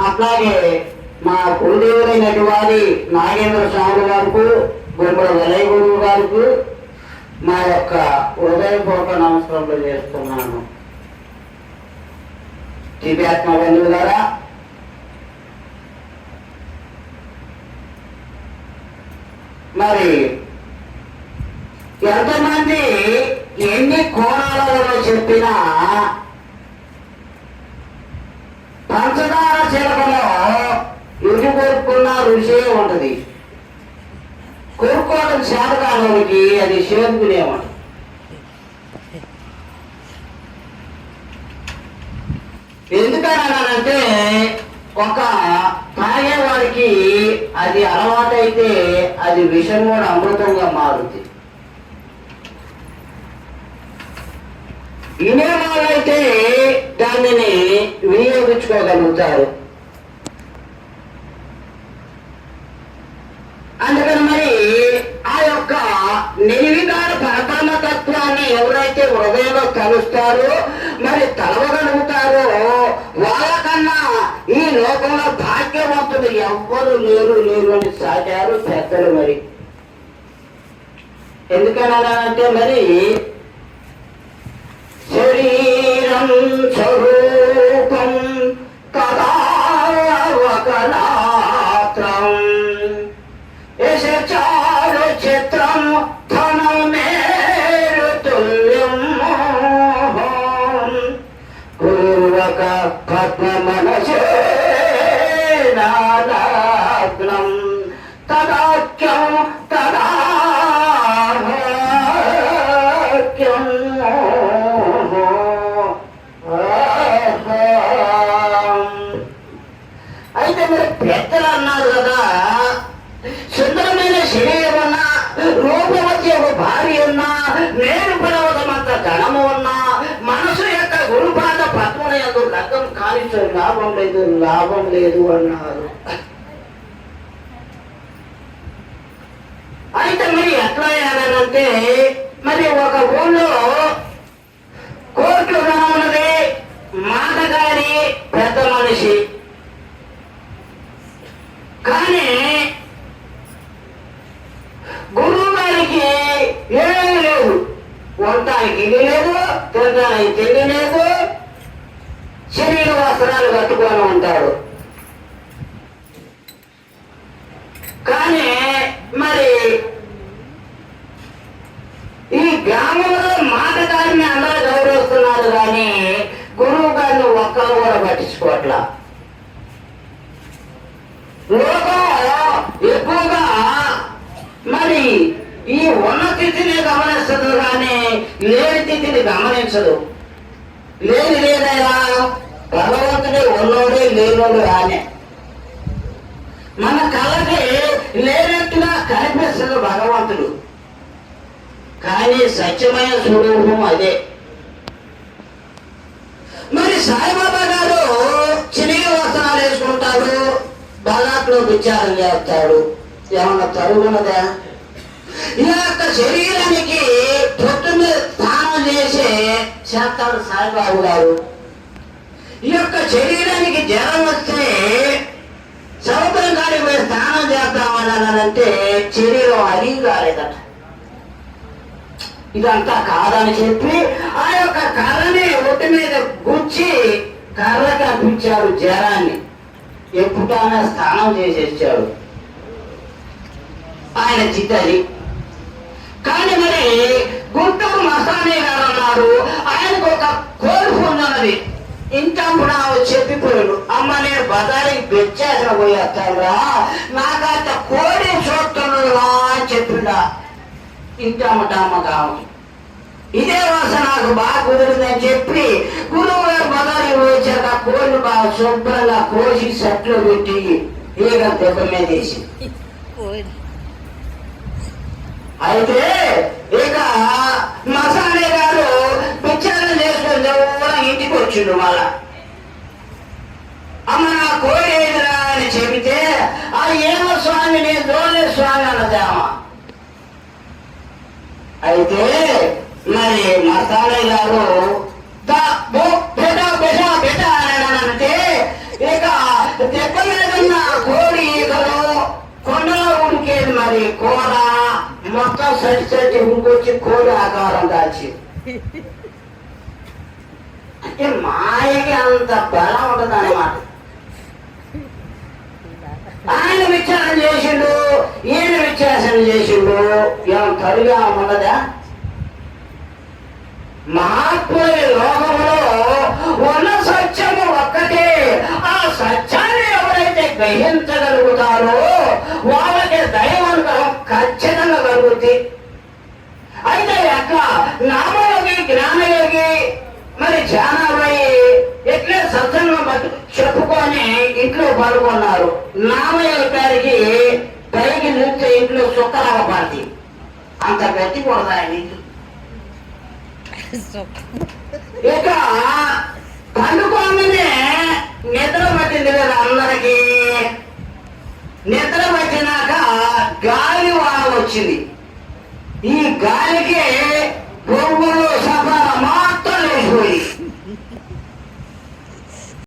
అట్లాగే మా కులదేవులైనటువంటి నాగేంద్ర స్వామి గారికి, గురుమల వలయ గురువు గారికి మా యొక్క హృదయపూర్వక నమస్కారాలు చేస్తున్నాను. దివ్యాత్మ బంధువు ద్వారా మరి ఎంతమంది ఎన్ని కోణాలలో చెప్పినా పంచదార చిలకలో రుచి కోరుకున్న రుచే ఉంటది. కోరుకోవడం శాతకాలోనికి అది శోధుకునే ఉంటుంది. ఎందుకనంటే ఒక తాగేవాడికి అది అలవాటైతే అది విషం కూడా అమృతంగా మారుతుంది. వినేవాళ్ళైతే దానిని వినియోగించుకోగలుగుతారు. అందుకని మరి ఆ యొక్క నిర్వికార పరబ్రహ్మతత్వాన్ని ఎవరైతే హృదయంలో తలుస్తారో, మరి తలవగలుగుతారో వాళ్ళకన్నా ఈ లోకంలో భాగ్యవంతులు ఎవ్వరు లేరు అని సాగారు పెద్దలు. మరి ఎందుకనంటే మరి శరీరం స్వరూపం కదా ఒకలాత్రం చారు చిత్రం ధనమేరు తుల్యం పూర్వక పద్మ మనసేనాగ్నం తదాఖ్యం తదాఖ్యం. అయితే మరి పెద్దలు అన్నారు కదా, సుందరమైన శరీరం ఉన్నా, రూపవతి ఒక భార్య ఉన్నా, నేను పర్వతమంత ధనము ఉన్నా, మనసు యొక్క గురుపాద పద్మన యందు లగ్గం కానిచో లాభం లేదు అన్నారు. అయితే మరి ఎట్లా అయ్యానంటే, మరి ఒక ఊళ్ళో కోర్టు ఉన్నది, మాటగారి పెద్ద మనిషి. కానీ గురువు గారికి ఏమీ లేదు, వంటానికి ఇల్లు లేదు, తినడానికి తిండి లేదు, శరీర వస్త్రాలు కట్టుకొని ఉంటాడు. కానీ మరి ఈ గ్రామంలో మాటగారిని అందరూ గౌరవిస్తున్నారు, కానీ గురువు గారిని ఒక్కరు కూడా పట్టించుకోవట్లా. లోకం ఎక్కువగా మరి ఈ ఉన్న తిథిని గమనిస్తుంది, కానీ లేని తిథిని గమనించదు. లేని లేదైనా భగవంతుడే ఉన్నోడే లేనోడు రానే. మన కళ్ళకి లేనట్టుగా కనిపిస్తుంది భగవంతుడు, కానీ సత్యమైన స్వరూపం అదే. మరి సాయిబాబా గారు చినిగి వస్త్రాలు వేసుకుంటాడు, బలాట్లో విచారం చేస్తాడు. ఏమన్నా తరుగున్నదా? ఈ యొక్క శరీరానికి పొద్దున్న స్నానం చేసే చేస్తాడు సాయిబాబు గారు. ఈ యొక్క శరీరానికి జ్వరం వస్తే సముద్రం కాడికి పోయి స్నానం చేద్దామన్నానంటే శరీరం అది కాలేదట. ఇదంతా కాదని చెప్పి ఆ యొక్క కర్రని ఒట్టి మీద గుచ్చి కర్ర కనిపించాడు జ్వరాన్ని. ఎప్పుడైనా స్నానం చేసేసాడు ఆయన చిత్తది. కానీ మరి గుంటూరు మస్తానే గారు అన్నారు, ఆయనకు ఒక కోరిక ఉన్నది. ఇంటప్పుడు చెప్పిపోయాడు, అమ్మ నేను బజారికి బెచ్చేసిన పోయేస్తానురా, నాకంత కోడి చూస్తున్నాడురా అని చెప్పిండా. ఇంటమ్మటమ్మ కావాలి, ఇదే వాస నాకు బాగా కుదిరిందని చెప్పి గురువు గారు బజారికి పోయించాక కోడిని బాగా శుభ్రంగా కోసి సెట్లో పెట్టి ఈగ దెబ్బ మీద వేసి. అయితే ఇక మసానే గారు విచారణ చేసుకుని ఇంటికి వచ్చిండు. మళ్ళా అమ్మ నా కోడి ఏదిరా అని చెబితే ఆ ఏమో స్వామి నేను దోలే స్వామి అన్నదేమ. అయితే మరి మసానే గారు అంటే ఇక దెబ్బ మీద కోడి ఈగలు కొండలో ఉడికేది మరి కూర మొత్తం సరి ఉడికొచ్చి కోడి ఆకారం దాచి. అంటే మాయకి అంత బలం ఉంటుంది అన్నమాట. ఆయన విచారణ చేసిండు, ఈయన విచారణ చేసిండు, ఏం తరుగా ఉన్నదా? మహాత్ముల లోకంలో ఉన్న సత్యము ఒక్కటే. ఆ సత్యాన్ని ఎవరైతే గ్రహించగలుగుతారో వాళ్ళకి దైవానుగ్రహం ఖచ్చితంగా కలుగుతుంది. అయితే అక్క నామయోగి జ్ఞానయోగి మరి ధ్యానమయ్యి ఎట్లే సత్సంగం చెప్పుకొని ఇంట్లో పాల్గొన్నారు. నామయోగి గారికి పైకి నిలిచే ఇంట్లో సుఖరామ పార్టీ అంత గట్టి కూడదు ఆయన ఇంట్లో. ఇక పండుకోగానే నిద్ర పట్టింది కదా అందరికి. నిద్ర పట్టినాక గాలి వాన వచ్చింది. ఈ గాలికి